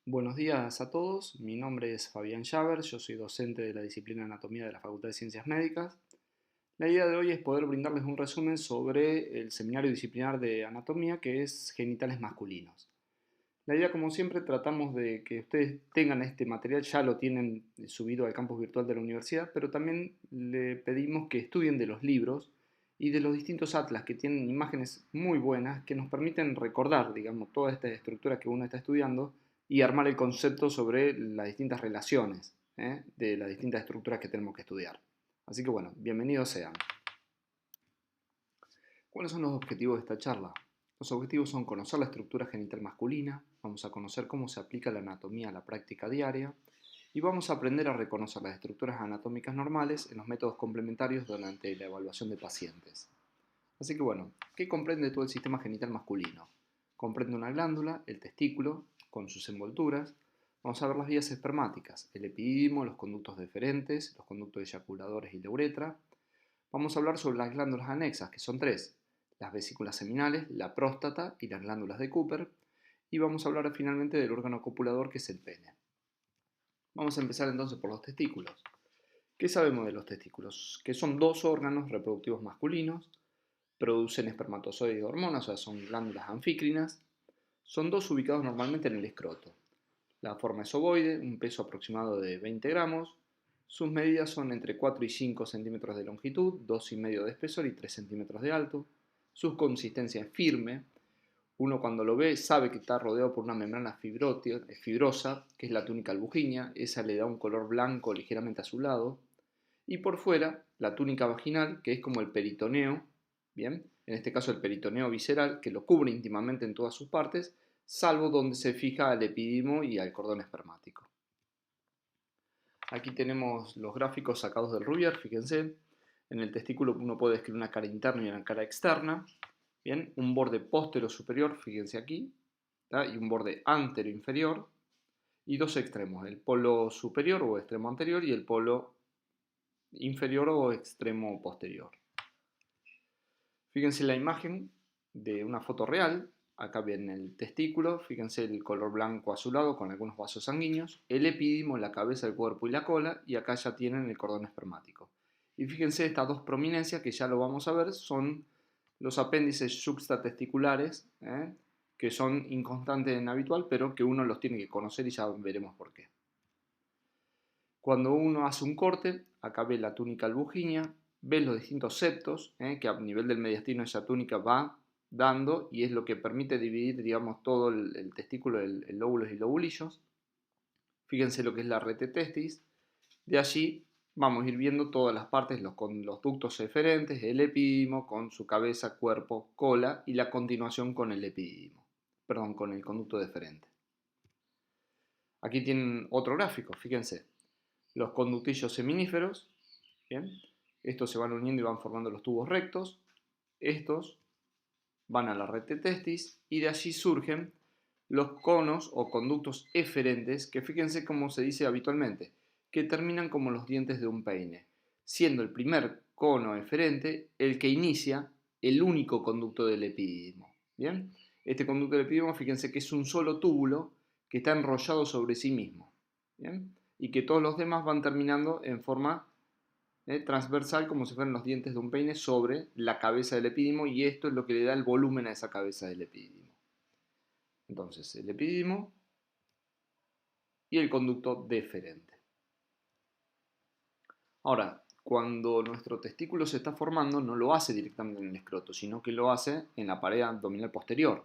Buenos días a todos, mi nombre es Fabián Schaber, yo soy docente de la disciplina Anatomía de la Facultad de Ciencias Médicas. La idea de hoy es poder brindarles un resumen sobre el seminario disciplinar de anatomía que es genitales masculinos. La idea, como siempre, tratamos de que ustedes tengan este material, ya lo tienen subido al campus virtual de la universidad, pero también le pedimos que estudien de los libros y de los distintos atlas que tienen imágenes muy buenas que nos permiten recordar, digamos, toda esta estructura que uno está estudiando y armar el concepto sobre las distintas relaciones de las distintas estructuras que tenemos que estudiar. Así que bueno, bienvenidos sean. ¿Cuáles son los objetivos de esta charla? Los objetivos son conocer la estructura genital masculina, vamos a conocer cómo se aplica la anatomía a la práctica diaria y vamos a aprender a reconocer las estructuras anatómicas normales en los métodos complementarios durante la evaluación de pacientes. Así que bueno, ¿qué comprende todo el sistema genital masculino? Comprende una glándula, el testículo, con sus envolturas. Vamos a ver las vías espermáticas, el epididimo, los conductos deferentes, los conductos eyaculadores y la uretra. Vamos a hablar sobre las glándulas anexas, que son tres: las vesículas seminales, la próstata y las glándulas de Cooper. Y vamos a hablar finalmente del órgano copulador, que es el pene. Vamos a empezar entonces por los testículos. ¿Qué sabemos de los testículos? Que son dos órganos reproductivos masculinos, producen espermatozoides y hormonas, o sea, son glándulas anfícrinas. Son dos ubicados normalmente en el escroto. La forma es ovoide, un peso aproximado de 20 gramos. Sus medidas son entre 4 y 5 centímetros de longitud, 2,5 de espesor y 3 centímetros de alto. Su consistencia es firme. Uno cuando lo ve sabe que está rodeado por una membrana fibrosa, que es la túnica albuginea. Esa le da un color blanco ligeramente azulado. Y por fuera, la túnica vaginal, que es como el peritoneo, ¿bien? En este caso el peritoneo visceral, que lo cubre íntimamente en todas sus partes, salvo donde se fija al epididimo y al cordón espermático. Aquí tenemos los gráficos sacados del Rouvier, fíjense. En el testículo uno puede describir una cara interna y una cara externa. Bien, un borde póstero superior, fíjense aquí, ¿tá? Y un borde antero inferior. Y dos extremos, el polo superior o extremo anterior y el polo inferior o extremo posterior. Fíjense la imagen de una foto real. Acá ven el testículo, fíjense el color blanco azulado con algunos vasos sanguíneos, el epididimo, la cabeza, el cuerpo y la cola, y acá ya tienen el cordón espermático. Y fíjense estas dos prominencias, que ya lo vamos a ver, son los apéndices substatesticulares, que son inconstantes en habitual, pero que uno los tiene que conocer y ya veremos por qué. Cuando uno hace un corte, acá ve la túnica albuginea, ve los distintos septos, que a nivel del mediastino esa túnica va dando y es lo que permite dividir, digamos, todo el testículo en lóbulos y lobulillos. Fíjense lo que es la rete testis. De allí vamos a ir viendo todas las partes con los ductos eferentes, el epididimo con su cabeza, cuerpo, cola y la continuación con el epididimo, perdón, con el conducto deferente. Aquí tienen otro gráfico, fíjense. Los conductillos seminíferos, ¿bien? Estos se van uniendo y van formando los tubos rectos. Estos van a la rete testis y de allí surgen los conos o conductos eferentes, que fíjense cómo se dice habitualmente, que terminan como los dientes de un peine, siendo el primer cono eferente el que inicia el único conducto del epididimo. ¿Bien? Este conducto del epididimo, fíjense que es un solo túbulo que está enrollado sobre sí mismo. ¿Bien? Y que todos los demás van terminando en forma transversal, como si fueran los dientes de un peine sobre la cabeza del epididimo, y esto es lo que le da el volumen a esa cabeza del epididimo. Entonces, el epididimo y el conducto deferente. Ahora, cuando nuestro testículo se está formando, no lo hace directamente en el escroto, sino que lo hace en la pared abdominal posterior.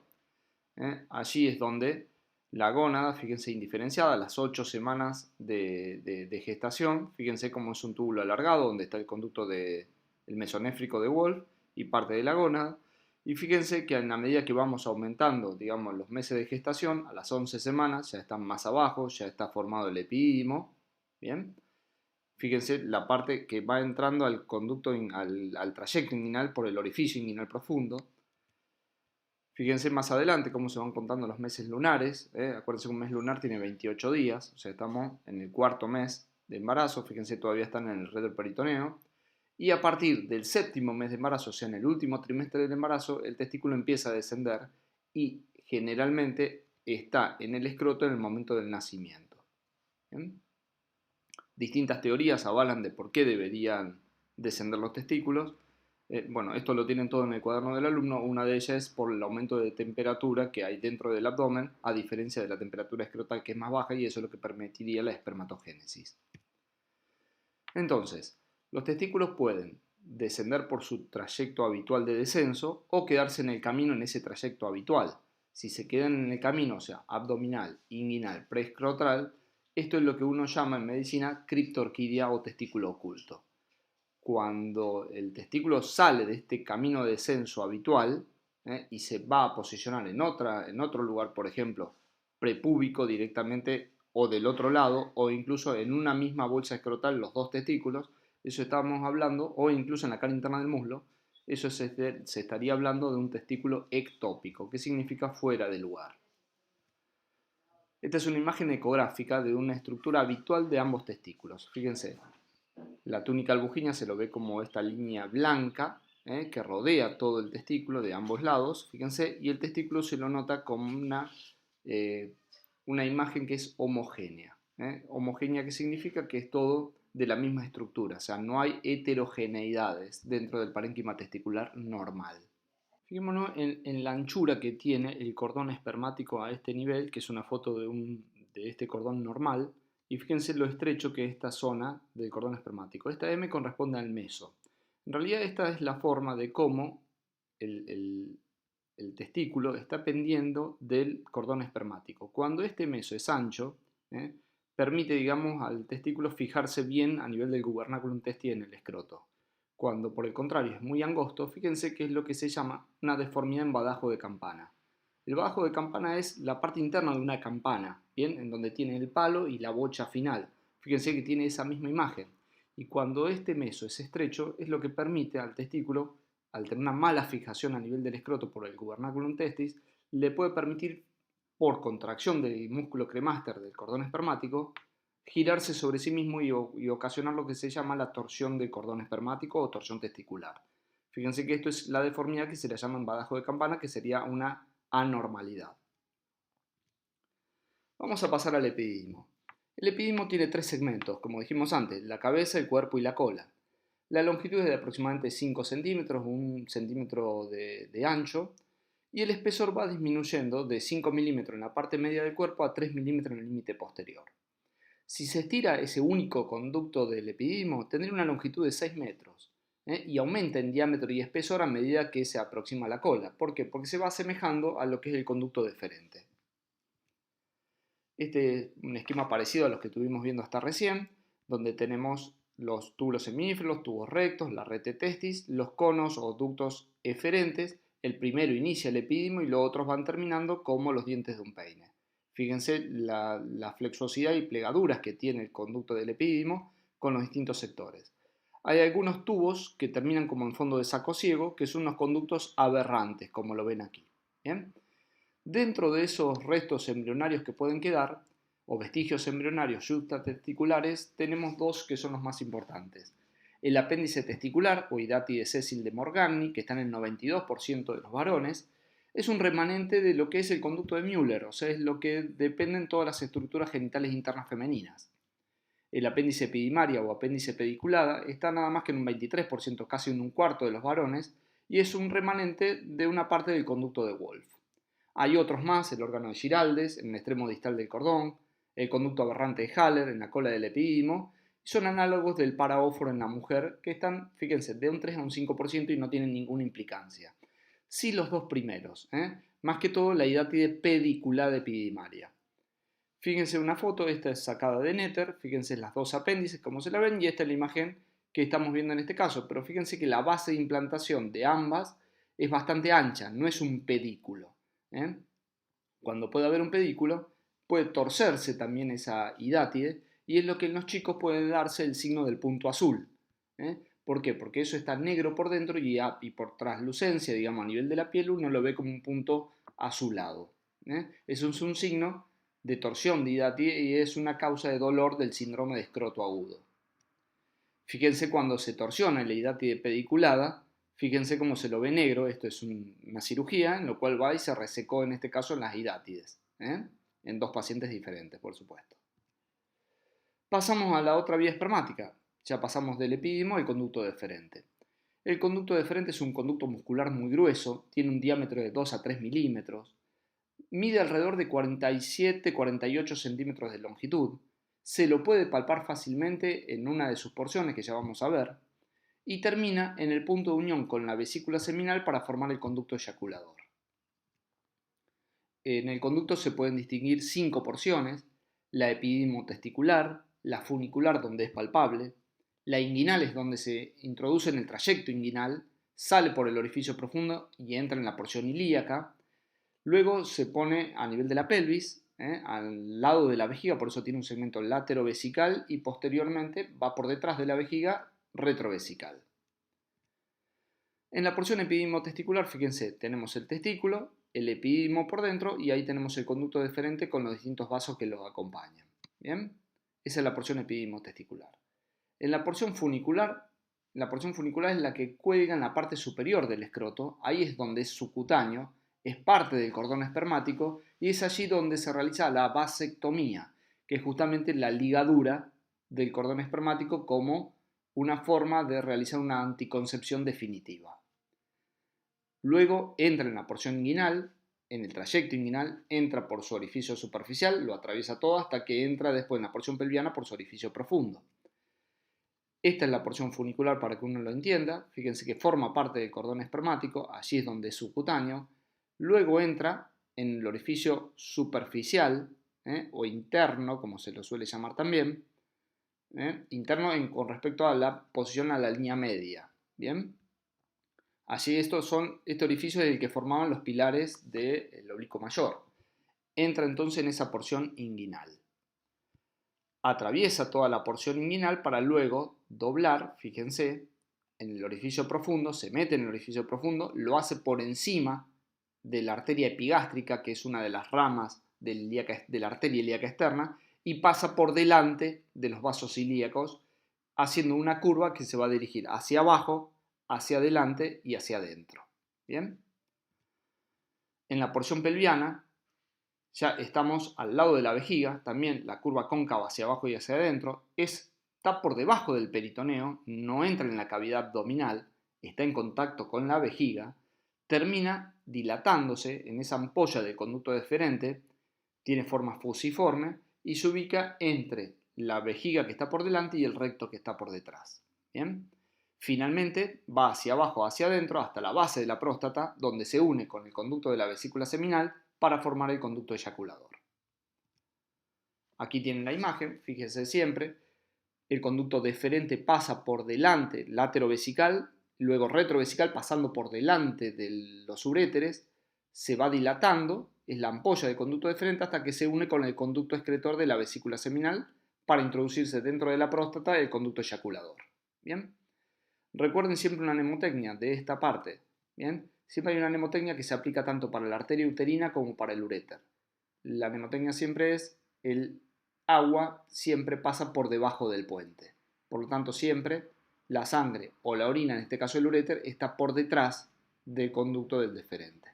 Allí es donde la gónada, fíjense, indiferenciada, a las 8 semanas de gestación, fíjense cómo es un túbulo alargado, donde está el conducto del mesonéfrico de Wolff y parte de la gónada. Y fíjense que a medida que vamos aumentando, digamos, los meses de gestación, a las 11 semanas ya están más abajo, ya está formado el epididimo, ¿bien? Fíjense la parte que va entrando al conducto, al trayecto inguinal por el orificio inguinal profundo. Fíjense más adelante cómo se van contando los meses lunares. Acuérdense que un mes lunar tiene 28 días, o sea, estamos en el cuarto mes de embarazo. Fíjense, todavía están en el retroperitoneo. Y a partir del séptimo mes de embarazo, o sea, en el último trimestre del embarazo, el testículo empieza a descender y generalmente está en el escroto en el momento del nacimiento. ¿Bien? Distintas teorías avalan de por qué deberían descender los testículos. Bueno, esto lo tienen todo en el cuaderno del alumno. Una de ellas es por el aumento de temperatura que hay dentro del abdomen, a diferencia de la temperatura escrotal, que es más baja, y eso es lo que permitiría la espermatogénesis. Entonces, los testículos pueden descender por su trayecto habitual de descenso o quedarse en el camino en ese trayecto habitual. Si se quedan en el camino, o sea, abdominal, inguinal, preescrotal, esto es lo que uno llama en medicina criptorquidia o testículo oculto. Cuando el testículo sale de este camino de descenso habitual y se va a posicionar en otro lugar, por ejemplo, prepúbico directamente o del otro lado, o incluso en una misma bolsa escrotal los dos testículos, eso estamos hablando, o incluso en la cara interna del muslo, eso se estaría hablando de un testículo ectópico, que significa fuera de lugar. Esta es una imagen ecográfica de una estructura habitual de ambos testículos. Fíjense, la túnica albuginia se lo ve como esta línea blanca que rodea todo el testículo de ambos lados, fíjense, y el testículo se lo nota como una imagen que es homogénea. Homogénea, que significa que es todo de la misma estructura, o sea, no hay heterogeneidades dentro del parénquima testicular normal. Fijémonos en la anchura que tiene el cordón espermático a este nivel, que es una foto de este cordón normal, y fíjense lo estrecho que es esta zona del cordón espermático. Esta M corresponde al meso. En realidad esta es la forma de cómo el testículo está pendiendo del cordón espermático. Cuando este meso es ancho, permite, digamos, al testículo fijarse bien a nivel del gubernaculum testi en el escroto. Cuando por el contrario es muy angosto, fíjense que es lo que se llama una deformidad en badajo de campana. El badajo de campana es la parte interna de una campana, ¿bien? En donde tiene el palo y la bocha final. Fíjense que tiene esa misma imagen. Y cuando este meso es estrecho, es lo que permite al testículo, al tener una mala fijación a nivel del escroto por el gubernaculum testis, le puede permitir, por contracción del músculo cremaster del cordón espermático, girarse sobre sí mismo y ocasionar lo que se llama la torsión del cordón espermático o torsión testicular. Fíjense que esto es la deformidad que se le llama en badajo de campana, que sería una anormalidad. Vamos a pasar al epididimo. El epididimo tiene tres segmentos, como dijimos antes, la cabeza, el cuerpo y la cola. La longitud es de aproximadamente 5 centímetros, 1 centímetro de ancho, y el espesor va disminuyendo de 5 milímetros en la parte media del cuerpo a 3 milímetros en el límite posterior. Si se estira ese único conducto del epididimo, tendría una longitud de 6 metros y aumenta en diámetro y espesor a medida que se aproxima a la cola. ¿Por qué? Porque se va asemejando a lo que es el conducto deferente. Este es un esquema parecido a los que estuvimos viendo hasta recién, donde tenemos los túbulos seminíferos, los tubos rectos, la red de testis, los conos o ductos eferentes. El primero inicia el epididimo y los otros van terminando como los dientes de un peine. Fíjense la flexuosidad y plegaduras que tiene el conducto del epididimo con los distintos sectores. Hay algunos tubos que terminan como en fondo de saco ciego, que son unos conductos aberrantes, como lo ven aquí. ¿Bien? Dentro de esos restos embrionarios que pueden quedar, o vestigios embrionarios yuxtatesticulares, tenemos dos que son los más importantes. El apéndice testicular, o hidátide sésil de Morgagni, que está en el 92% de los varones, es un remanente de lo que es el conducto de Müller, o sea, es lo que dependen todas las estructuras genitales internas femeninas. El apéndice epidimaria o apéndice pediculada está nada más que en un 23%, casi en un cuarto de los varones, y es un remanente de una parte del conducto de Wolff. Hay otros más, el órgano de Giraldes, en el extremo distal del cordón, el conducto aberrante de Haller, en la cola del epididimo, son análogos del paraóforo en la mujer, que están, fíjense, de un 3 a un 5% y no tienen ninguna implicancia. Sí los dos primeros, más que todo la hidátide pediculada epidimaria. Fíjense una foto, esta es sacada de Netter, fíjense las dos apéndices como se la ven y esta es la imagen que estamos viendo en este caso, pero fíjense que la base de implantación de ambas es bastante ancha, no es un pedículo. Cuando puede haber un pedículo, puede torcerse también esa hidátide y es lo que en los chicos puede darse el signo del punto azul. ¿Por qué? Porque eso está negro por dentro y por traslucencia, digamos, a nivel de la piel, uno lo ve como un punto azulado. Eso es un signo de torsión de hidátide y es una causa de dolor del síndrome de escroto agudo. Fíjense cuando se torsiona la hidátide pediculada, fíjense cómo se lo ve negro, esto es una cirugía, en lo cual va y se resecó en este caso en las hidátides. en dos pacientes diferentes, por supuesto. Pasamos a la otra vía espermática. Ya pasamos del epidídimo al conducto deferente. El conducto deferente es un conducto muscular muy grueso, tiene un diámetro de 2 a 3 milímetros, mide alrededor de 47-48 centímetros de longitud, se lo puede palpar fácilmente en una de sus porciones que ya vamos a ver, y termina en el punto de unión con la vesícula seminal para formar el conducto eyaculador. En el conducto se pueden distinguir 5 porciones: la epidídimo testicular, la funicular donde es palpable, la inguinal es donde se introduce en el trayecto inguinal, sale por el orificio profundo y entra en la porción ilíaca. Luego se pone a nivel de la pelvis, al lado de la vejiga, por eso tiene un segmento laterovesical, y posteriormente va por detrás de la vejiga retrovesical. En la porción epidídimo testicular, fíjense, tenemos el testículo, el epidídimo por dentro y ahí tenemos el conducto deferente con los distintos vasos que lo acompañan. ¿Bien? Esa es la porción epidídimo testicular. En la porción funicular es la que cuelga en la parte superior del escroto, ahí es donde es subcutáneo, es parte del cordón espermático y es allí donde se realiza la vasectomía, que es justamente la ligadura del cordón espermático como una forma de realizar una anticoncepción definitiva. Luego entra en la porción inguinal, en el trayecto inguinal, entra por su orificio superficial, lo atraviesa todo hasta que entra después en la porción pelviana por su orificio profundo. Esta es la porción funicular para que uno lo entienda. Fíjense que forma parte del cordón espermático, allí es donde es subcutáneo. Luego entra en el orificio superficial o interno, como se lo suele llamar también. Interno con respecto a la posición a la línea media. ¿Bien? Allí este orificio es el que formaban los pilares del oblicuo mayor. Entra entonces en esa porción inguinal. Atraviesa toda la porción inguinal para luego doblar, fíjense, en el orificio profundo, se mete en el orificio profundo, lo hace por encima de la arteria epigástrica, que es una de las ramas de la arteria ilíaca externa, y pasa por delante de los vasos ilíacos, haciendo una curva que se va a dirigir hacia abajo, hacia adelante y hacia adentro. ¿Bien? En la porción pelviana ya estamos al lado de la vejiga, también la curva cóncava hacia abajo y hacia adentro, está por debajo del peritoneo, no entra en la cavidad abdominal, está en contacto con la vejiga, termina dilatándose en esa ampolla del conducto deferente, tiene forma fusiforme y se ubica entre la vejiga que está por delante y el recto que está por detrás. ¿Bien? Finalmente va hacia abajo, hacia adentro, hasta la base de la próstata, donde se une con el conducto de la vesícula seminal para formar el conducto eyaculador. Aquí tienen la imagen, fíjense siempre, el conducto deferente pasa por delante, laterovesical, luego retrovesical, pasando por delante de los uréteres, se va dilatando, es la ampolla del conducto deferente hasta que se une con el conducto excretor de la vesícula seminal para introducirse dentro de la próstata el conducto eyaculador. ¿Bien? Recuerden siempre una mnemotecnia de esta parte. ¿Bien? Siempre hay una mnemotecnia que se aplica tanto para la arteria uterina como para el uréter. La mnemotecnia siempre es: el agua siempre pasa por debajo del puente. Por lo tanto, siempre la sangre o la orina, en este caso el uréter, está por detrás del conducto del deferente.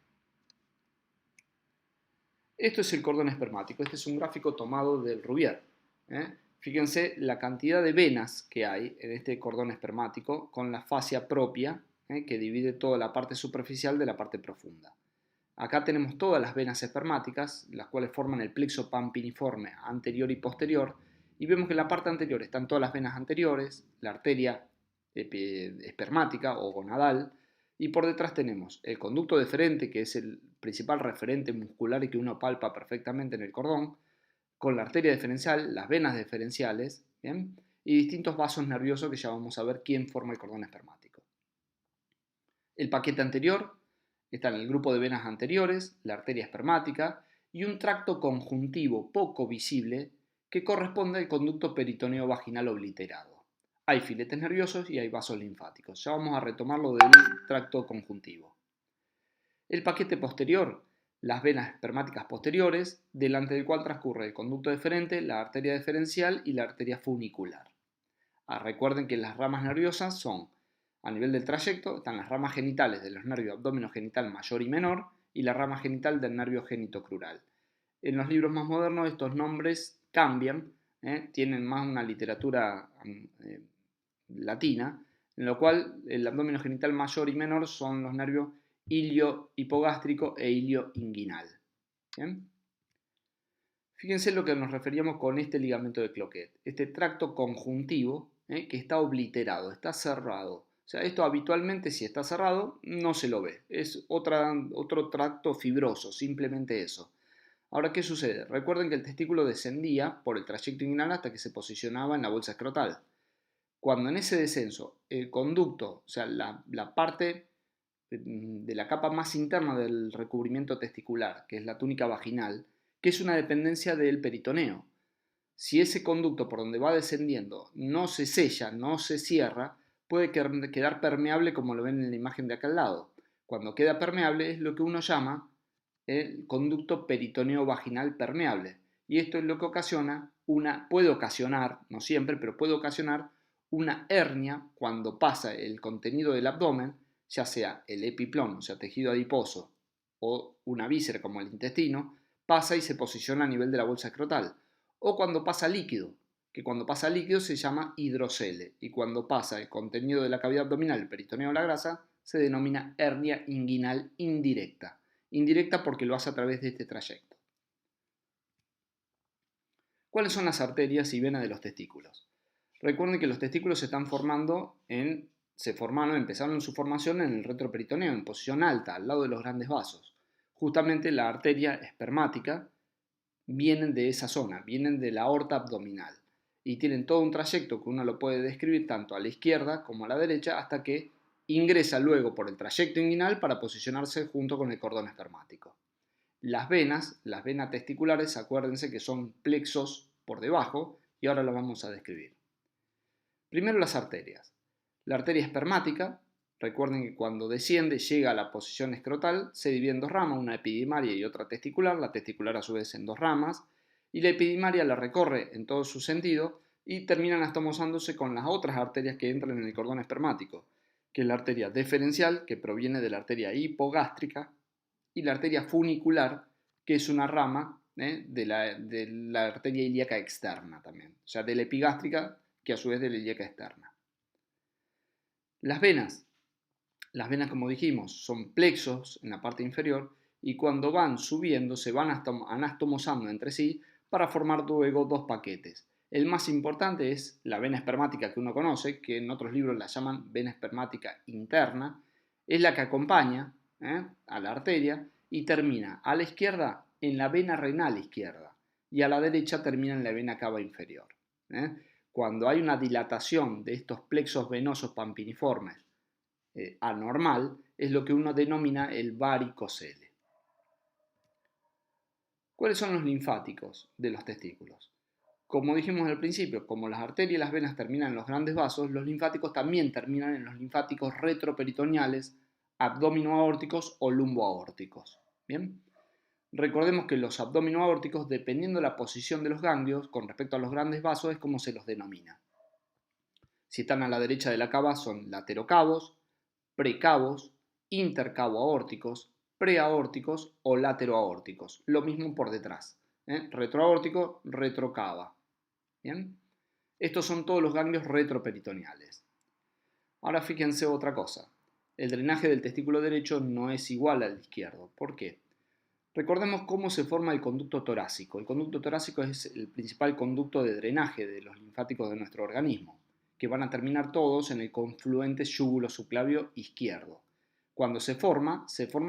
Esto es el cordón espermático. Este es un gráfico tomado del Rouvier. Fíjense la cantidad de venas que hay en este cordón espermático con la fascia propia, que divide toda la parte superficial de la parte profunda. Acá tenemos todas las venas espermáticas, las cuales forman el plexo pampiniforme anterior y posterior, y vemos que en la parte anterior están todas las venas anteriores, la arteria espermática o gonadal, y por detrás tenemos el conducto deferente, que es el principal referente muscular y que uno palpa perfectamente en el cordón, con la arteria deferencial, las venas deferenciales, ¿bien? Y distintos vasos nerviosos que ya vamos a ver quién forma el cordón espermático. El paquete anterior está en el grupo de venas anteriores, la arteria espermática y un tracto conjuntivo poco visible que corresponde al conducto peritoneo vaginal obliterado. Hay filetes nerviosos y hay vasos linfáticos. Ya vamos a retomar lo del tracto conjuntivo. El paquete posterior, las venas espermáticas posteriores, delante del cual transcurre el conducto deferente, la arteria deferencial y la arteria funicular. Recuerden que las ramas nerviosas son, a nivel del trayecto, están las ramas genitales de los nervios abdominogenital mayor y menor y la rama genital del nervio genitocrural. En los libros más modernos estos nombres cambian, tienen más una literatura latina, en lo cual el abdomen genital mayor y menor son los nervios ilio-hipogástrico e ilio-inguinal. ¿Bien? Fíjense lo que nos referíamos con este ligamento de Cloquet, este tracto conjuntivo que está obliterado, está cerrado. O sea, esto habitualmente si está cerrado no se lo ve, es otro tracto fibroso, simplemente eso. Ahora, ¿qué sucede? Recuerden que el testículo descendía por el trayecto inguinal hasta que se posicionaba en la bolsa escrotal. Cuando en ese descenso el conducto, o sea, la parte de la capa más interna del recubrimiento testicular, que es la túnica vaginal, que es una dependencia del peritoneo. Si ese conducto por donde va descendiendo no se sella, no se cierra, puede quedar permeable como lo ven en la imagen de acá al lado. Cuando queda permeable es lo que uno llama el conducto peritoneo vaginal permeable. Y esto es lo que puede ocasionar, no siempre, pero puede ocasionar una hernia cuando pasa el contenido del abdomen, ya sea el epiplón, o sea, tejido adiposo, o una víscera como el intestino, pasa y se posiciona a nivel de la bolsa escrotal. O cuando pasa líquido, que cuando pasa líquido se llama hidrocele, y cuando pasa el contenido de la cavidad abdominal, el peritoneo o la grasa, se denomina hernia inguinal indirecta. Indirecta porque lo hace a través de este trayecto. ¿Cuáles son las arterias y venas de los testículos? Recuerden que los testículos se están empezaron su formación en el retroperitoneo, en posición alta, al lado de los grandes vasos. Justamente la arteria espermática vienen de esa zona, vienen de la aorta abdominal y tienen todo un trayecto que uno lo puede describir tanto a la izquierda como a la derecha hasta que ingresa luego por el trayecto inguinal para posicionarse junto con el cordón espermático. Las venas testiculares, acuérdense que son plexos por debajo y ahora lo vamos a describir. Primero las arterias. La arteria espermática, recuerden que cuando desciende llega a la posición escrotal, se divide en dos ramas, una epidimaria y otra testicular, la testicular a su vez en dos ramas, y la epidimaria la recorre en todo su sentido y termina anastomosándose con las otras arterias que entran en el cordón espermático, que es la arteria deferencial, que proviene de la arteria hipogástrica, y la arteria funicular, que es una rama de la arteria ilíaca externa también, o sea, de la epigástrica, que a su vez de la ilíaca externa. Las venas, como dijimos, son plexos en la parte inferior y cuando van subiendo se van anastomosando entre sí para formar luego dos paquetes. El más importante es la vena espermática que uno conoce, que en otros libros la llaman vena espermática interna, es la que acompaña a la arteria y termina a la izquierda en la vena renal izquierda y a la derecha termina en la vena cava inferior. Cuando hay una dilatación de estos plexos venosos pampiniformes anormal, es lo que uno denomina el varicocele. ¿Cuáles son los linfáticos de los testículos? Como dijimos al principio, como las arterias y las venas terminan en los grandes vasos, los linfáticos también terminan en los linfáticos retroperitoneales, abdominoaórticos o lumboaórticos. ¿Bien? Recordemos que los abdominoaórticos, dependiendo de la posición de los ganglios con respecto a los grandes vasos, es como se los denomina. Si están a la derecha de la cava son laterocavos, precavos, intercavoaórticos, preaórticos o lateroaórticos. Lo mismo por detrás. Retroaórtico, retrocava. ¿Bien? Estos son todos los ganglios retroperitoneales. Ahora fíjense otra cosa. El drenaje del testículo derecho no es igual al izquierdo. ¿Por qué? Recordemos cómo se forma el conducto torácico. El conducto torácico es el principal conducto de drenaje de los linfáticos de nuestro organismo, que van a terminar todos en el confluente yúgulo subclavio izquierdo. Cuando se forma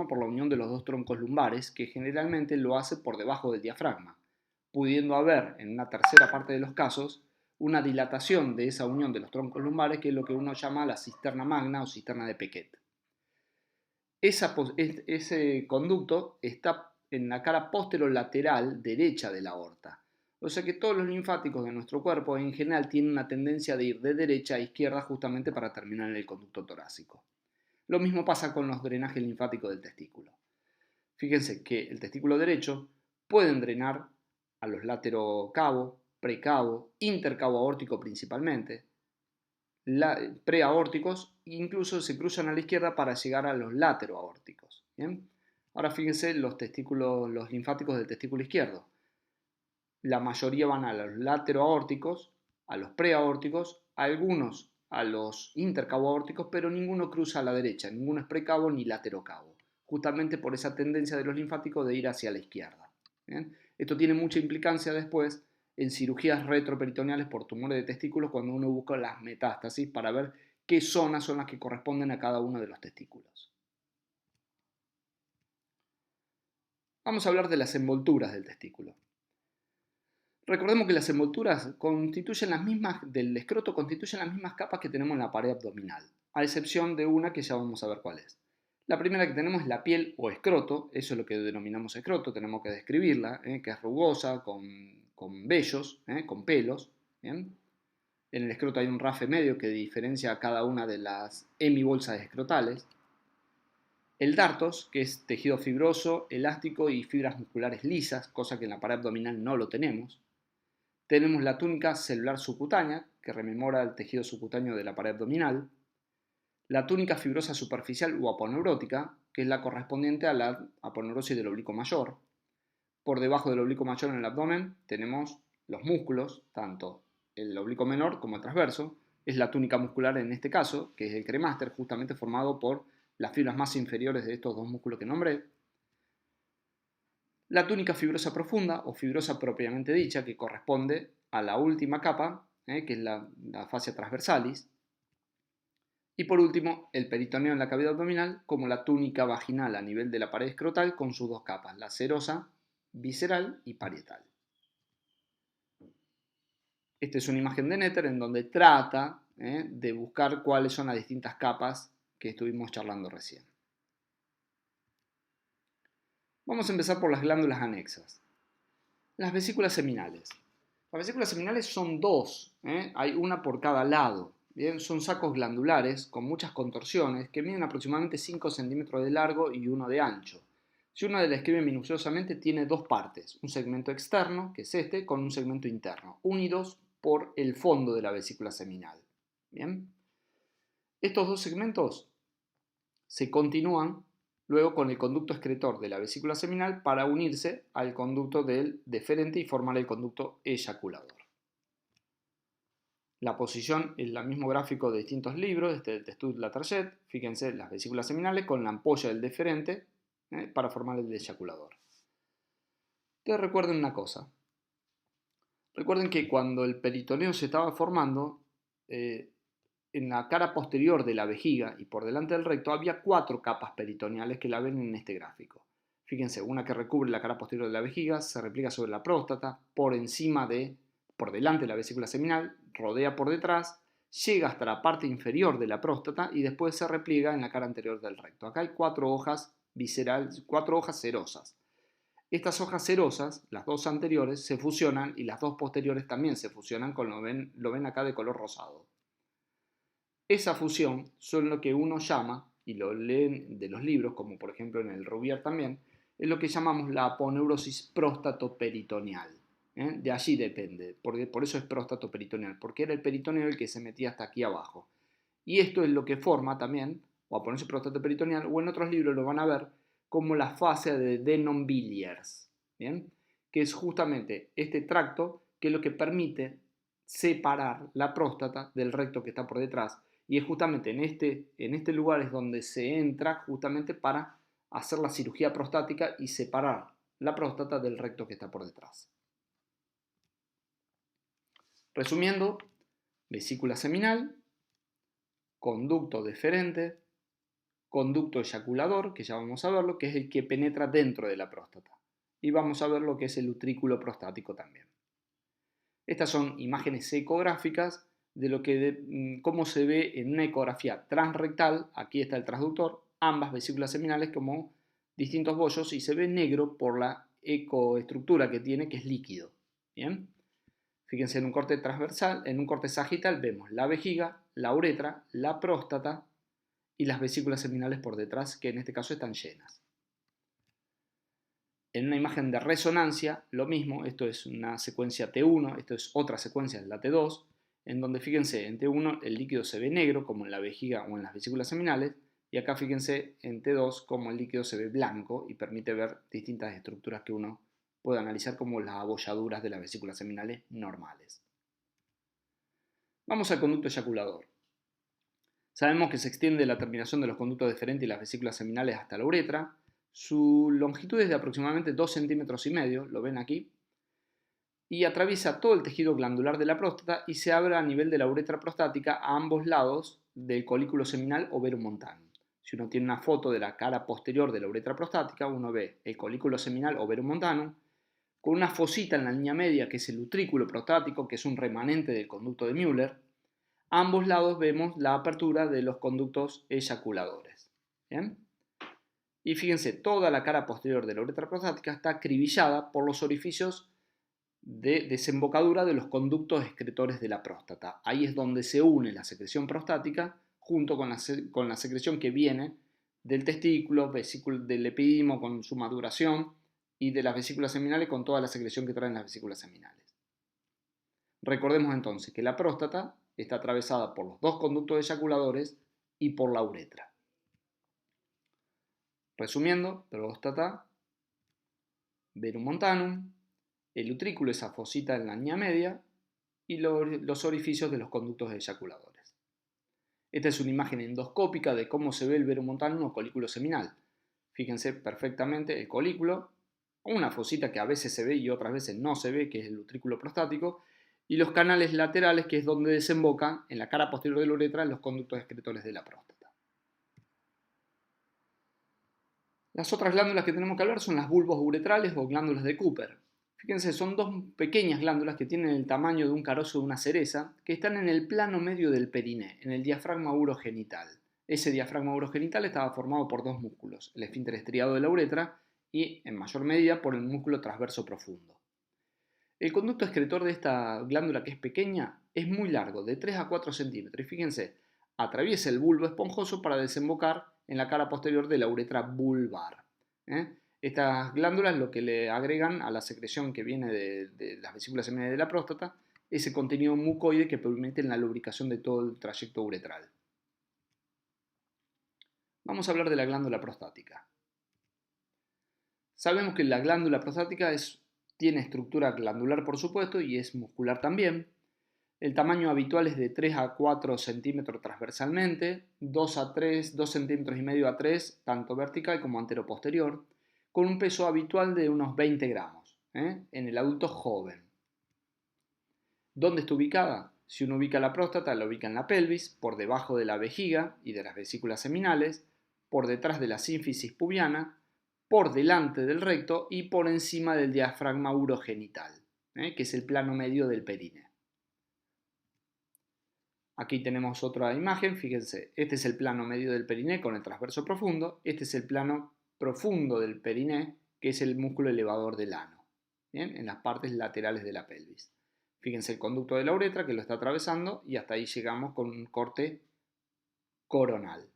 por la unión de los dos troncos lumbares, que generalmente lo hace por debajo del diafragma, pudiendo haber, en una tercera parte de los casos, una dilatación de esa unión de los troncos lumbares, que es lo que uno llama la cisterna magna o cisterna de Pequet. Ese conducto está en la cara posterolateral derecha de la aorta. O sea que todos los linfáticos de nuestro cuerpo en general tienen una tendencia de ir de derecha a izquierda justamente para terminar en el conducto torácico. Lo mismo pasa con los drenajes linfáticos del testículo. Fíjense que el testículo derecho pueden drenar a los laterocavo, precavo, intercavo aórtico principalmente, preaórticos, incluso se cruzan a la izquierda para llegar a los lateroaórticos. ¿Bien? Ahora fíjense los testículos, los linfáticos del testículo izquierdo. La mayoría van a los lateroaórticos, a los preaórticos, algunos a los intercaboaórticos, pero ninguno cruza a la derecha, ninguno es precabo ni laterocabo, justamente por esa tendencia de los linfáticos de ir hacia la izquierda. ¿Bien? Esto tiene mucha implicancia después en cirugías retroperitoneales por tumores de testículos cuando uno busca las metástasis para ver qué zonas son las que corresponden a cada uno de los testículos. Vamos a hablar de las envolturas del testículo. Recordemos que las envolturas constituyen las mismas, del escroto constituyen las mismas capas que tenemos en la pared abdominal, a excepción de una que ya vamos a ver cuál es. La primera que tenemos es la piel o escroto, eso es lo que denominamos escroto, tenemos que describirla, que es rugosa, con vellos, con pelos. ¿Bien? En el escroto hay un rafe medio que diferencia a cada una de las hemibolsas escrotales. El dartos, que es tejido fibroso, elástico y fibras musculares lisas, cosa que en la pared abdominal no lo tenemos. Tenemos la túnica celular subcutánea, que rememora el tejido subcutáneo de la pared abdominal. La túnica fibrosa superficial o aponeurótica, que es la correspondiente a la aponeurosis del oblicuo mayor. Por debajo del oblicuo mayor en el abdomen tenemos los músculos, tanto el oblicuo menor como el transverso. Es la túnica muscular en este caso, que es el cremaster, justamente formado por las fibras más inferiores de estos dos músculos que nombré. La túnica fibrosa profunda o fibrosa propiamente dicha, que corresponde a la última capa, que es la fascia transversalis. Y por último, el peritoneo en la cavidad abdominal como la túnica vaginal a nivel de la pared escrotal con sus dos capas, la serosa, visceral y parietal. Esta es una imagen de Netter en donde trata de buscar cuáles son las distintas capas que estuvimos charlando recién. Vamos a empezar por las glándulas anexas. Las vesículas seminales. Las vesículas seminales son dos, hay una por cada lado. Bien, son sacos glandulares con muchas contorsiones que miden aproximadamente 5 centímetros de largo y 1 de ancho. Si uno la escribe minuciosamente, tiene dos partes, un segmento externo, que es este, con un segmento interno, unidos por el fondo de la vesícula seminal. Bien. Estos dos segmentos se continúan luego con el conducto excretor de la vesícula seminal para unirse al conducto del deferente y formar el conducto eyaculador. La posición es el mismo gráfico de distintos libros, este de Stud-Latarjet. Fíjense las vesículas seminales con la ampolla del deferente para formar el eyaculador. Entonces recuerden una cosa. Recuerden que cuando el peritoneo se estaba formando, en la cara posterior de la vejiga y por delante del recto había 4 capas peritoneales que la ven en este gráfico. Fíjense, una que recubre la cara posterior de la vejiga, se repliega sobre la próstata, por delante de la vesícula seminal, rodea por detrás, llega hasta la parte inferior de la próstata y después se repliega en la cara anterior del recto. Acá hay 4 hojas viscerales, 4 hojas serosas. Estas hojas serosas, las dos anteriores, se fusionan y las dos posteriores también se fusionan, lo ven acá de color rosado. Esa fusión son lo que uno llama, y lo leen de los libros, como por ejemplo en el Rouvier también, es lo que llamamos la aponeurosis próstato-peritoneal. De allí depende, porque por eso es próstato-peritoneal, porque era el peritoneo el que se metía hasta aquí abajo. Y esto es lo que forma también, o aponeurosis próstato-peritoneal, o en otros libros lo van a ver como la fase de Denon-Villiers, ¿bien? Que es justamente este tracto que es lo que permite separar la próstata del recto que está por detrás. Y es justamente en este lugar es donde se entra justamente para hacer la cirugía prostática y separar la próstata del recto que está por detrás. Resumiendo, vesícula seminal, conducto deferente, conducto eyaculador, que ya vamos a verlo, que es el que penetra dentro de la próstata. Y vamos a ver lo que es el utrículo prostático también. Estas son imágenes ecográficas de cómo se ve en una ecografía transrectal. Aquí está el transductor, ambas vesículas seminales como distintos bollos y se ve negro por la ecoestructura que tiene, que es líquido. Bien. Fíjense, en un corte transversal, en un corte sagital vemos la vejiga, la uretra, la próstata y las vesículas seminales por detrás, que en este caso están llenas. En una imagen de resonancia, lo mismo, esto es una secuencia T1, esto es otra secuencia, la T2, en donde fíjense, en T1 el líquido se ve negro, como en la vejiga o en las vesículas seminales, Y acá fíjense en T2 cómo el líquido se ve blanco y permite ver distintas estructuras que uno puede analizar como las abolladuras de las vesículas seminales normales. Vamos al conducto eyaculador. Sabemos que se extiende la terminación de los conductos deferentes y las vesículas seminales hasta la uretra. Su longitud es de aproximadamente 2,5 centímetros, lo ven aquí, y atraviesa todo el tejido glandular de la próstata y se abre a nivel de la uretra prostática a ambos lados del colículo seminal o verum montanum. Si uno tiene una foto de la cara posterior de la uretra prostática, uno ve el colículo seminal o verum montanum con una fosita en la línea media, que es el utrículo prostático, que es un remanente del conducto de Müller. A ambos lados vemos la apertura de los conductos eyaculadores. ¿Bien? Y fíjense, toda la cara posterior de la uretra prostática está acribillada por los orificios de desembocadura de los conductos excretores de la próstata. Ahí es donde se une la secreción prostática junto con la secreción que viene del testículo, del epidimo con su maduración y de las vesículas seminales con toda la secreción que traen las vesículas seminales. Recordemos entonces que la próstata está atravesada por los dos conductos eyaculadores y por la uretra. Resumiendo, próstata, verum montanum, el utrículo, esa fosita en la línea media, y los orificios de los conductos eyaculadores. Esta es una imagen endoscópica de cómo se ve el verum montanum o colículo seminal. Fíjense perfectamente el colículo, una fosita que a veces se ve y otras veces no se ve, que es el utrículo prostático, y los canales laterales, que es donde desembocan en la cara posterior de la uretra los conductos excretores de la próstata. Las otras glándulas que tenemos que hablar son las bulbos uretrales o glándulas de Cooper. Fíjense, son dos pequeñas glándulas que tienen el tamaño de un carozo de una cereza, que están en el plano medio del periné, en el diafragma urogenital. Ese diafragma urogenital estaba formado por dos músculos, el esfínter estriado de la uretra y, en mayor medida, por el músculo transverso profundo. El conducto excretor de esta glándula, que es pequeña, es muy largo, de 3 a 4 centímetros. Y fíjense, atraviesa el bulbo esponjoso para desembocar en la cara posterior de la uretra vulvar. Estas glándulas lo que le agregan a la secreción que viene de las vesículas seminales de la próstata, ese contenido mucoide que permite la lubricación de todo el trayecto uretral. Vamos a hablar de la glándula prostática. Sabemos que la glándula prostática tiene estructura glandular, por supuesto, y es muscular también. El tamaño habitual es de 3 a 4 centímetros transversalmente, 2 centímetros y medio a 3, tanto vertical como anteroposterior, con un peso habitual de unos 20 gramos, en el adulto joven. ¿Dónde está ubicada? Si uno ubica la próstata, la ubica en la pelvis, por debajo de la vejiga y de las vesículas seminales, por detrás de la sínfisis pubiana, por delante del recto y por encima del diafragma urogenital, que es el plano medio del periné. Aquí tenemos otra imagen, fíjense, este es el plano medio del periné con el transverso profundo, este es el plano profundo del periné, que es el músculo elevador del ano, ¿bien? En las partes laterales de la pelvis. Fíjense el conducto de la uretra que lo está atravesando y hasta ahí llegamos con un corte coronal.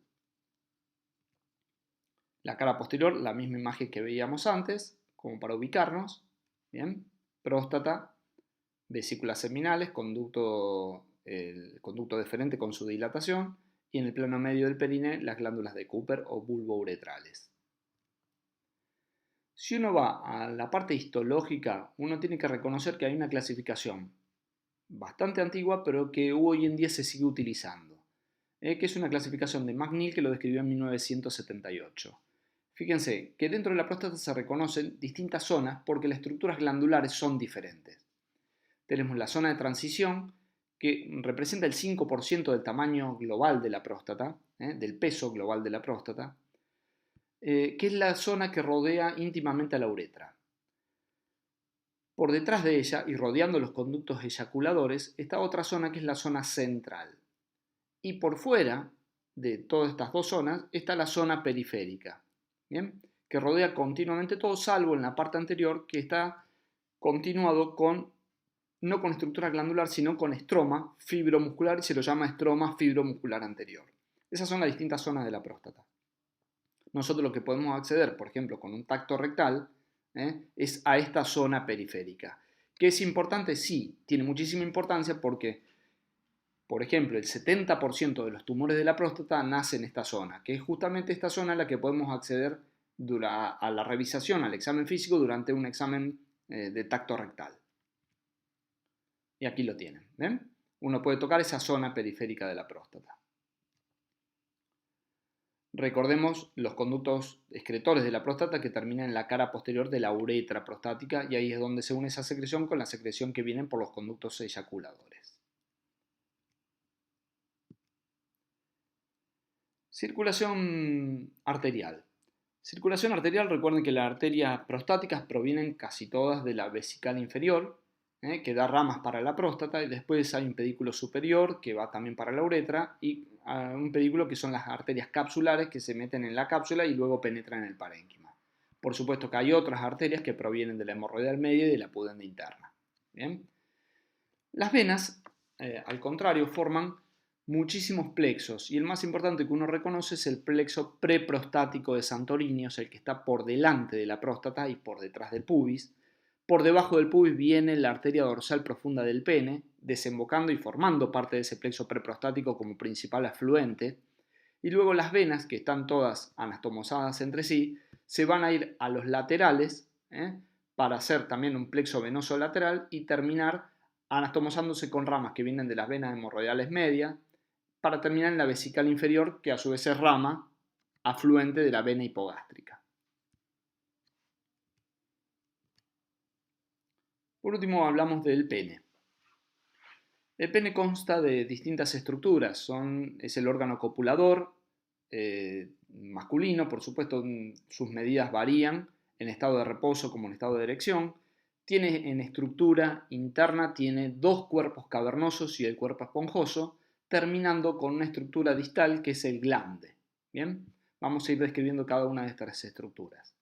La cara posterior, la misma imagen que veíamos antes, como para ubicarnos, ¿bien? Próstata, vesículas seminales, el conducto deferente con su dilatación, y en el plano medio del periné las glándulas de Cooper o bulbouretrales. Si uno va a la parte histológica, uno tiene que reconocer que hay una clasificación bastante antigua, pero que hoy en día se sigue utilizando, que es una clasificación de McNeil, que lo describió en 1978. Fíjense que dentro de la próstata se reconocen distintas zonas porque las estructuras glandulares son diferentes. Tenemos la zona de transición, que representa el 5% del tamaño global de la próstata, del peso global de la próstata, que es la zona que rodea íntimamente a la uretra. Por detrás de ella y rodeando los conductos eyaculadores está otra zona que es la zona central. Y por fuera de todas estas dos zonas está la zona periférica, ¿bien? Que rodea continuamente todo, salvo en la parte anterior, que está continuado no con estructura glandular, sino con estroma fibromuscular, y se lo llama estroma fibromuscular anterior. Esas son las distintas zonas de la próstata. Nosotros lo que podemos acceder, por ejemplo, con un tacto rectal, es a esta zona periférica. ¿Qué es importante? Sí, tiene muchísima importancia porque Por ejemplo, el 70% de los tumores de la próstata nace en esta zona, que es justamente esta zona en la que podemos acceder a la revisación, al examen físico durante un examen de tacto rectal. Y aquí lo tienen, ¿ven? Uno puede tocar esa zona periférica de la próstata. Recordemos los conductos excretores de la próstata que terminan en la cara posterior de la uretra prostática y ahí es donde se une esa secreción con la secreción que viene por los conductos eyaculadores. Circulación arterial. Circulación arterial, recuerden que las arterias prostáticas provienen casi todas de la vesical inferior, que da ramas para la próstata, y después hay un pedículo superior que va también para la uretra y un pedículo que son las arterias capsulares que se meten en la cápsula y luego penetran en el parénquima. Por supuesto que hay otras arterias que provienen de la hemorroidal media y de la pudenda interna. ¿Bien? Las venas, al contrario, forman muchísimos plexos y el más importante que uno reconoce es el plexo preprostático de Santorini, o sea, el que está por delante de la próstata y por detrás del pubis. Por debajo del pubis viene la arteria dorsal profunda del pene, desembocando y formando parte de ese plexo preprostático como principal afluente. Y luego las venas, que están todas anastomosadas entre sí, se van a ir a los laterales para hacer también un plexo venoso lateral y terminar anastomosándose con ramas que vienen de las venas hemorroidales medias para terminar en la vesical inferior, que a su vez es rama afluente de la vena hipogástrica. Por último hablamos del pene. El pene consta de distintas estructuras, es el órgano copulador masculino, por supuesto sus medidas varían en estado de reposo como en estado de erección. Tiene en estructura interna, tiene dos cuerpos cavernosos y el cuerpo esponjoso, terminando con una estructura distal que es el glande. ¿Bien? Vamos a ir describiendo cada una de estas estructuras.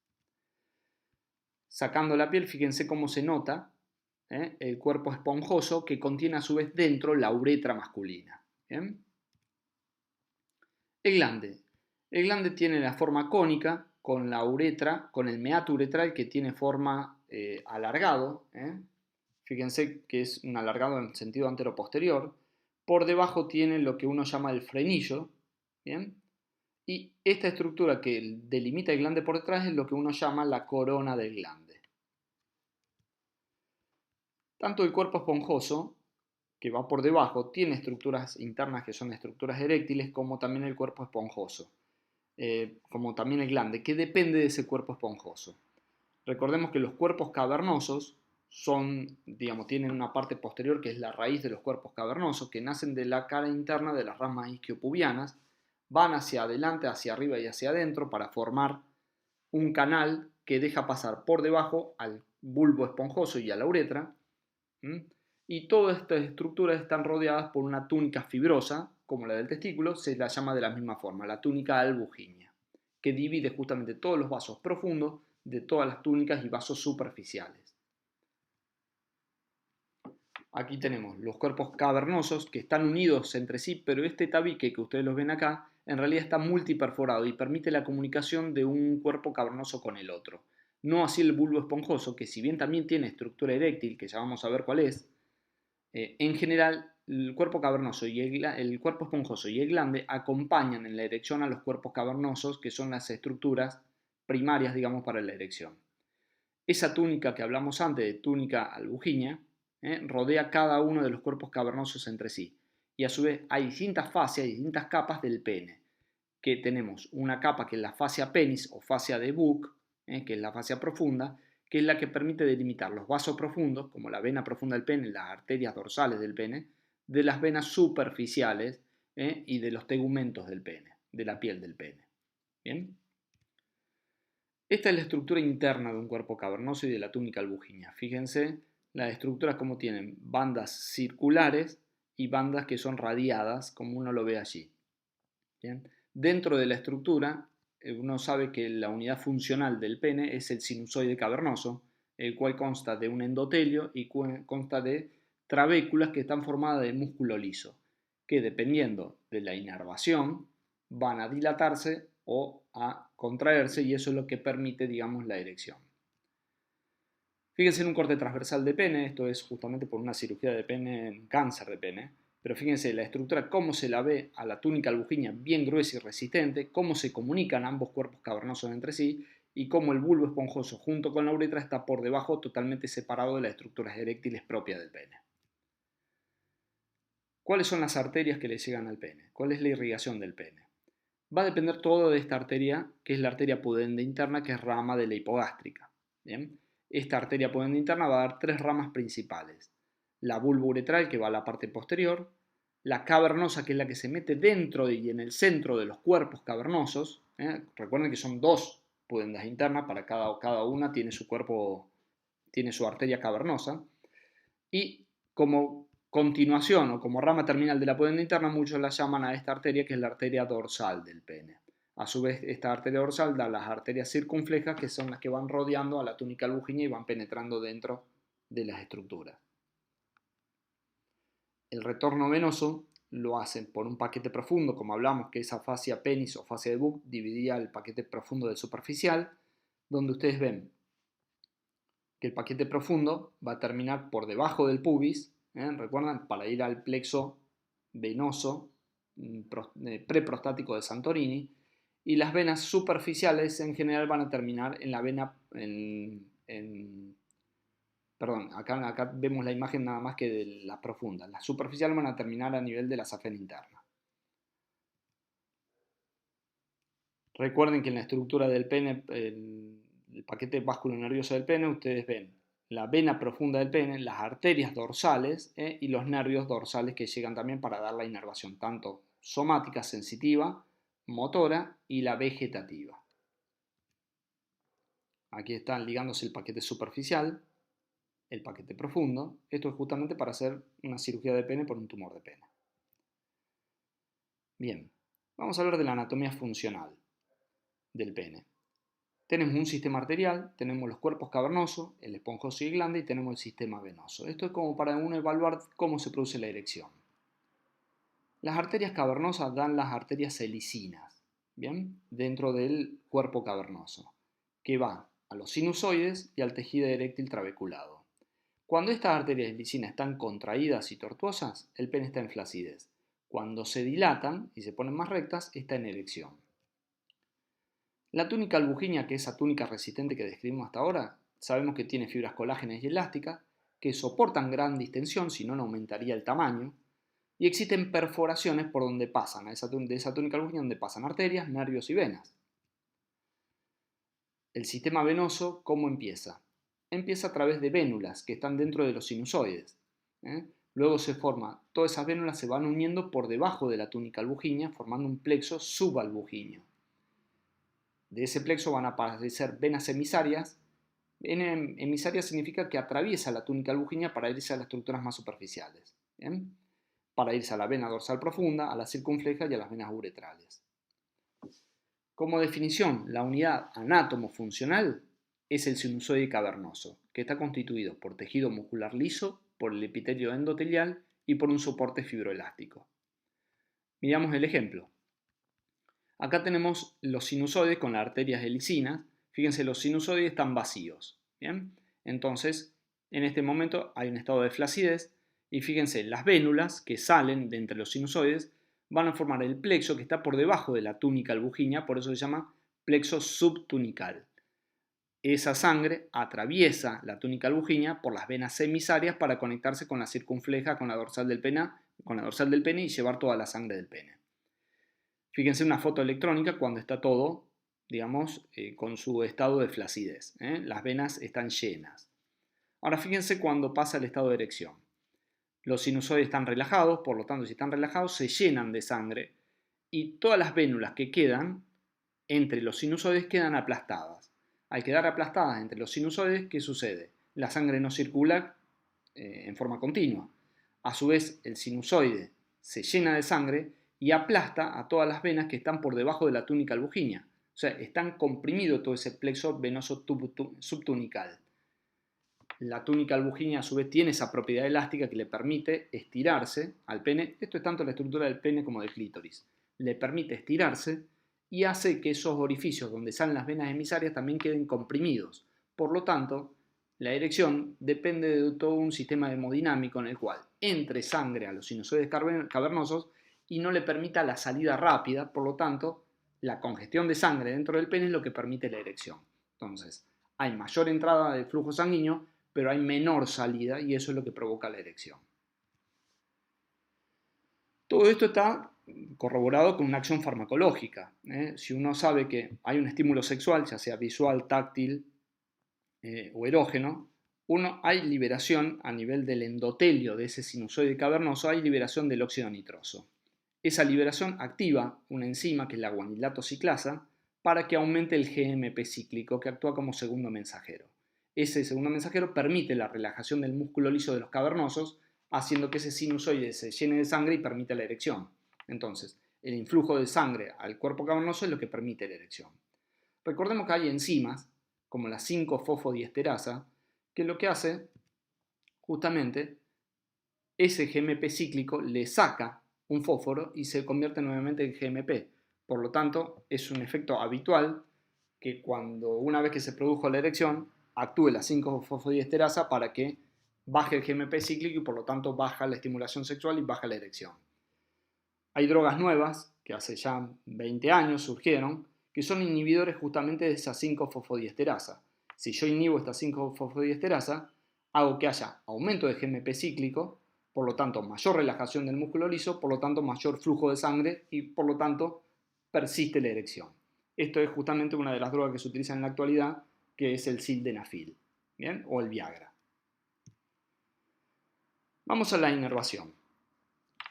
Sacando la piel, fíjense cómo se nota el cuerpo esponjoso que contiene a su vez dentro la uretra masculina. ¿Bien? El glande. El glande tiene la forma cónica con la uretra, con el meato uretral que tiene forma alargado. Fíjense que es un alargado en sentido antero-posterior. Por debajo tiene lo que uno llama el frenillo. ¿Bien? Y esta estructura que delimita el glande por detrás es lo que uno llama la corona del glande. Tanto el cuerpo esponjoso, que va por debajo, tiene estructuras internas que son estructuras eréctiles, como también el cuerpo esponjoso, como también el glande, que depende de ese cuerpo esponjoso. Recordemos que los cuerpos cavernosos tienen una parte posterior que es la raíz de los cuerpos cavernosos, que nacen de la cara interna de las ramas isquiopubianas, van hacia adelante, hacia arriba y hacia adentro para formar un canal que deja pasar por debajo al bulbo esponjoso y a la uretra. Y todas estas estructuras están rodeadas por una túnica fibrosa, como la del testículo, se la llama de la misma forma, la túnica albuginea, que divide justamente todos los vasos profundos de todas las túnicas y vasos superficiales. Aquí tenemos los cuerpos cavernosos que están unidos entre sí, pero este tabique que ustedes los ven acá, en realidad está multiperforado y permite la comunicación de un cuerpo cavernoso con el otro. No así el bulbo esponjoso, que si bien también tiene estructura eréctil, que ya vamos a ver cuál es, en general el cuerpo cavernoso y el cuerpo esponjoso y el glande acompañan en la erección a los cuerpos cavernosos, que son las estructuras primarias, digamos, para la erección. Esa túnica que hablamos antes, de túnica albuginea, rodea cada uno de los cuerpos cavernosos entre sí. Y a su vez hay distintas fases, hay distintas capas del pene, que tenemos una capa que es la fascia penis o fascia de Buck, que es la fascia profunda, que es la que permite delimitar los vasos profundos, como la vena profunda del pene, las arterias dorsales del pene, de las venas superficiales y de los tegumentos del pene, de la piel del pene. ¿Bien? Esta es la estructura interna de un cuerpo cavernoso y de la túnica albuginea. Fíjense las estructuras como tienen bandas circulares y bandas que son radiadas, como uno lo ve allí. ¿Bien? Dentro de la estructura, uno sabe que la unidad funcional del pene es el sinusoide cavernoso, el cual consta de un endotelio y consta de trabéculas que están formadas de músculo liso, que dependiendo de la inervación van a dilatarse o a contraerse y eso es lo que permite, digamos, la erección. Fíjense en un corte transversal de pene, esto es justamente por una cirugía de pene en cáncer de pene, pero fíjense la estructura, cómo se la ve a la túnica albuginia bien gruesa y resistente, cómo se comunican ambos cuerpos cavernosos entre sí y cómo el bulbo esponjoso junto con la uretra está por debajo, totalmente separado de las estructuras eréctiles propias del pene. ¿Cuáles son las arterias que le llegan al pene? ¿Cuál es la irrigación del pene? Va a depender todo de esta arteria, que es la arteria pudenda interna, que es rama de la hipogástrica. ¿Bien? Esta arteria pudenda interna va a dar tres ramas principales. La vulvouretral, que va a la parte posterior, la cavernosa, que es la que se mete dentro y en el centro de los cuerpos cavernosos. Recuerden que son dos pudendas internas, para cada una tiene su cuerpo, tiene su arteria cavernosa. Y como continuación o como rama terminal de la pudenda interna, muchos la llaman a esta arteria, que es la arteria dorsal del pene. A su vez, esta arteria dorsal da las arterias circunflejas, que son las que van rodeando a la túnica albuginia y van penetrando dentro de las estructuras. El retorno venoso lo hacen por un paquete profundo, como hablamos, que es afasia penis o fascia de Buck, dividía el paquete profundo del superficial, donde ustedes ven que el paquete profundo va a terminar por debajo del pubis, recuerdan, para ir al plexo venoso preprostático de Santorini, y las venas superficiales en general van a terminar en la vena, perdón, acá vemos la imagen nada más que de las profundas. Las superficiales van a terminar a nivel de la safena interna. Recuerden que en la estructura del pene, el paquete vasculonervioso del pene, ustedes ven la vena profunda del pene, las arterias dorsales y los nervios dorsales que llegan también para dar la inervación, tanto somática, sensitiva, motora y la vegetativa. Aquí están ligándose el paquete superficial, el paquete profundo. Esto es justamente para hacer una cirugía de pene por un tumor de pene. Bien, vamos a hablar de la anatomía funcional del pene. Tenemos un sistema arterial, tenemos los cuerpos cavernosos, el esponjoso y glande, y tenemos el sistema venoso. Esto es como para uno evaluar cómo se produce la erección. Las arterias cavernosas dan las arterias selicinas, ¿bien? Dentro del cuerpo cavernoso, que va a los sinusoides y al tejido eréctil trabeculado. Cuando estas arterias selicinas están contraídas y tortuosas, el pene está en flacidez. Cuando se dilatan y se ponen más rectas, está en erección. La túnica albuginia, que es esa túnica resistente que describimos hasta ahora, sabemos que tiene fibras colágenas y elásticas que soportan gran distensión, si no, no aumentaría el tamaño, y existen perforaciones por donde pasan, de esa túnica albuginia, donde pasan arterias, nervios y venas. El sistema venoso, ¿cómo empieza? Empieza a través de vénulas que están dentro de los sinusoides. Luego se forma, todas esas vénulas se van uniendo por debajo de la túnica albuginia, formando un plexo subalbuginio. De ese plexo van a aparecer venas emisarias. Emisaria significa que atraviesa la túnica albuginia para irse a las estructuras más superficiales. ¿Bien? Para irse a la vena dorsal profunda, a la circunfleja y a las venas uretrales. Como definición, la unidad anátomo-funcional es el sinusoide cavernoso, que está constituido por tejido muscular liso, por el epitelio endotelial y por un soporte fibroelástico. Miramos el ejemplo. Acá tenemos los sinusoides con las arterias helicinas. Fíjense, los sinusoides están vacíos. ¿Bien? Entonces, en este momento hay un estado de flacidez y fíjense, las vénulas que salen de entre los sinusoides van a formar el plexo que está por debajo de la túnica albuginia, por eso se llama plexo subtunical. Esa sangre atraviesa la túnica albuginia por las venas emisarias para conectarse con la circunfleja, con la dorsal del pene y llevar toda la sangre del pene. Fíjense una foto electrónica cuando está todo, digamos, con su estado de flacidez. Las venas están llenas. Ahora fíjense cuando pasa el estado de erección. Los sinusoides están relajados, por lo tanto, si están relajados, se llenan de sangre y todas las vénulas que quedan entre los sinusoides quedan aplastadas. Al quedar aplastadas entre los sinusoides, ¿qué sucede? La sangre no circula en forma continua. A su vez, el sinusoide se llena de sangre y aplasta a todas las venas que están por debajo de la túnica albuginia. O sea, están comprimido todo ese plexo venoso subtunical. La túnica albuginia a su vez tiene esa propiedad elástica que le permite estirarse al pene. Esto es tanto la estructura del pene como del clítoris. Le permite estirarse y hace que esos orificios donde salen las venas emisarias también queden comprimidos. Por lo tanto, La erección depende de todo un sistema hemodinámico en el cual entre sangre a los sinusoides cavernosos y no le permita la salida rápida, por lo tanto, la congestión de sangre dentro del pene es lo que permite la erección. Entonces, hay mayor entrada de flujo sanguíneo, pero hay menor salida y eso es lo que provoca la erección. Todo esto está corroborado con una acción farmacológica. Si uno sabe que hay un estímulo sexual, ya sea visual, táctil o erógeno, hay liberación a nivel del endotelio de ese sinusoide cavernoso, hay liberación del óxido nitroso. Esa liberación activa una enzima que es la guanilato ciclasa para que aumente el GMP cíclico que actúa como segundo mensajero. Ese segundo mensajero permite la relajación del músculo liso de los cavernosos, haciendo que ese sinusoide se llene de sangre y permita la erección. Entonces, el influjo de sangre al cuerpo cavernoso es lo que permite la erección. Recordemos que hay enzimas, como la 5-fosfodiesterasa, que lo que hace, justamente, ese GMP cíclico le saca un fósforo y se convierte nuevamente en GMP. Por lo tanto, es un efecto habitual que una vez que se produjo la erección, actúe la 5-fosfodiesterasa para que baje el GMP cíclico y por lo tanto baja la estimulación sexual y baja la erección. Hay drogas nuevas que hace ya 20 años surgieron que son inhibidores justamente de esa 5-fosfodiesterasa. Si yo inhibo esta 5-fosfodiesterasa, hago que haya aumento de GMP cíclico, por lo tanto mayor relajación del músculo liso, por lo tanto mayor flujo de sangre y por lo tanto persiste la erección. Esto es justamente una de las drogas que se utilizan en la actualidad, que es el sildenafil, ¿bien? O el Viagra. Vamos a la inervación.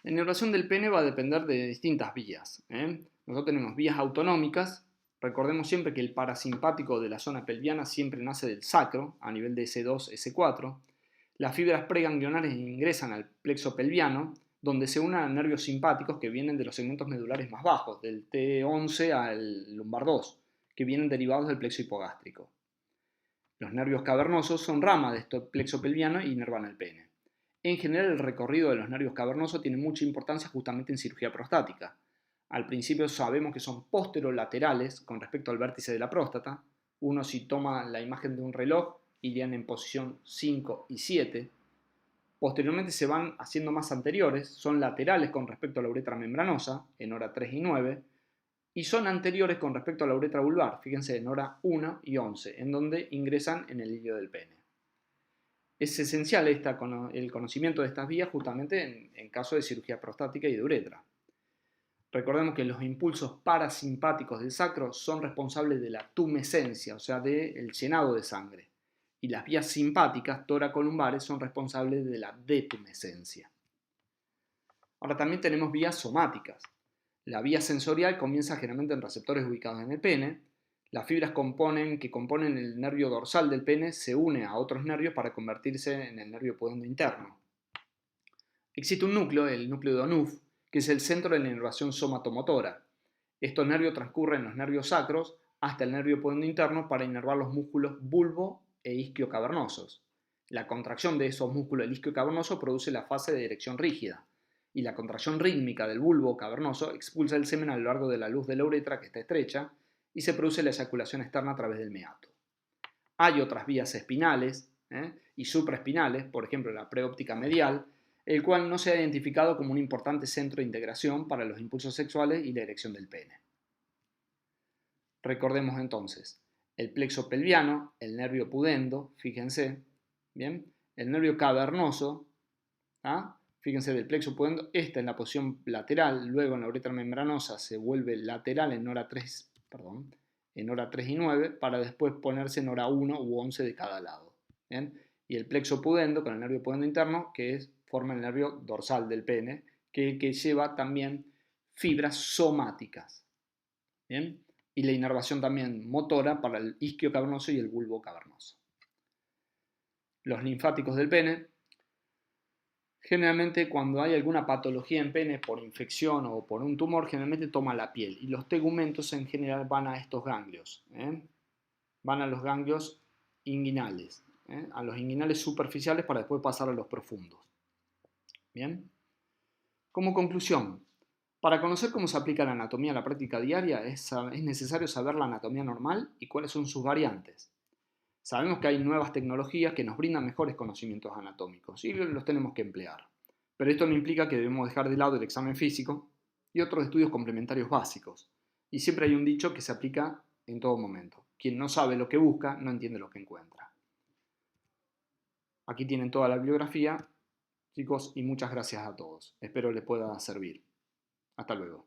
La inervación del pene va a depender de distintas vías. Nosotros tenemos vías autonómicas. Recordemos siempre que el parasimpático de la zona pelviana siempre nace del sacro, a nivel de S2, S4. Las fibras preganglionares ingresan al plexo pelviano, donde se unen a nervios simpáticos que vienen de los segmentos medulares más bajos, del T11 al lumbar 2, que vienen derivados del plexo hipogástrico. Los nervios cavernosos son ramas de este plexo pelviano y inervan el pene. En general, el recorrido de los nervios cavernosos tiene mucha importancia justamente en cirugía prostática. Al principio sabemos que son posterolaterales con respecto al vértice de la próstata. Uno, si toma la imagen de un reloj, irían en posición 5 y 7. Posteriormente se van haciendo más anteriores, son laterales con respecto a la uretra membranosa, en hora 3 y 9, y son anteriores con respecto a la uretra vulvar, fíjense, en hora 1 y 11, en donde ingresan en el hilio del pene. Es esencial el conocimiento de estas vías justamente en caso de cirugía prostática y de uretra. Recordemos que los impulsos parasimpáticos del sacro son responsables de la tumescencia, o sea, del llenado de sangre. Y las vías simpáticas toracolumbares son responsables de la detumescencia. Ahora también tenemos vías somáticas. La vía sensorial comienza generalmente en receptores ubicados en el pene. Las fibras que componen el nervio dorsal del pene se unen a otros nervios para convertirse en el nervio pudendo interno. Existe un núcleo, el núcleo de Onuf, que es el centro de la inervación somatomotora. Estos nervios transcurren los nervios sacros hasta el nervio pudendo interno para inervar los músculos bulbo e isquio cavernosos. La contracción de esos músculos del isquio cavernoso produce la fase de erección rígida, y la contracción rítmica del bulbo cavernoso expulsa el semen a lo largo de la luz de la uretra, que está estrecha, y se produce la eyaculación externa a través del meato. Hay otras vías espinales y supraespinales, por ejemplo la preóptica medial, el cual no se ha identificado como un importante centro de integración para los impulsos sexuales y la erección del pene. Recordemos entonces, el plexo pelviano, el nervio pudendo, fíjense, ¿bien? El nervio cavernoso, fíjense, del plexo pudendo, está en la posición lateral, luego en la uretra membranosa se vuelve lateral en hora 3 y 9, para después ponerse en hora 1 u 11 de cada lado. ¿Bien? Y el plexo pudendo, con el nervio pudendo interno, forma el nervio dorsal del pene, que lleva también fibras somáticas. ¿Bien? Y la inervación también motora para el isquio cavernoso y el bulbo cavernoso. Los linfáticos del pene. Generalmente cuando hay alguna patología en pene por infección o por un tumor, generalmente toma la piel y los tegumentos en general van a estos ganglios. Van a los ganglios inguinales, a los inguinales superficiales para después pasar a los profundos. Bien. Como conclusión, para conocer cómo se aplica la anatomía a la práctica diaria es necesario saber la anatomía normal y cuáles son sus variantes. Sabemos que hay nuevas tecnologías que nos brindan mejores conocimientos anatómicos y los tenemos que emplear. Pero esto no implica que debemos dejar de lado el examen físico y otros estudios complementarios básicos. Y siempre hay un dicho que se aplica en todo momento. Quien no sabe lo que busca, no entiende lo que encuentra. Aquí tienen toda la bibliografía, chicos, y muchas gracias a todos. Espero les pueda servir. Hasta luego.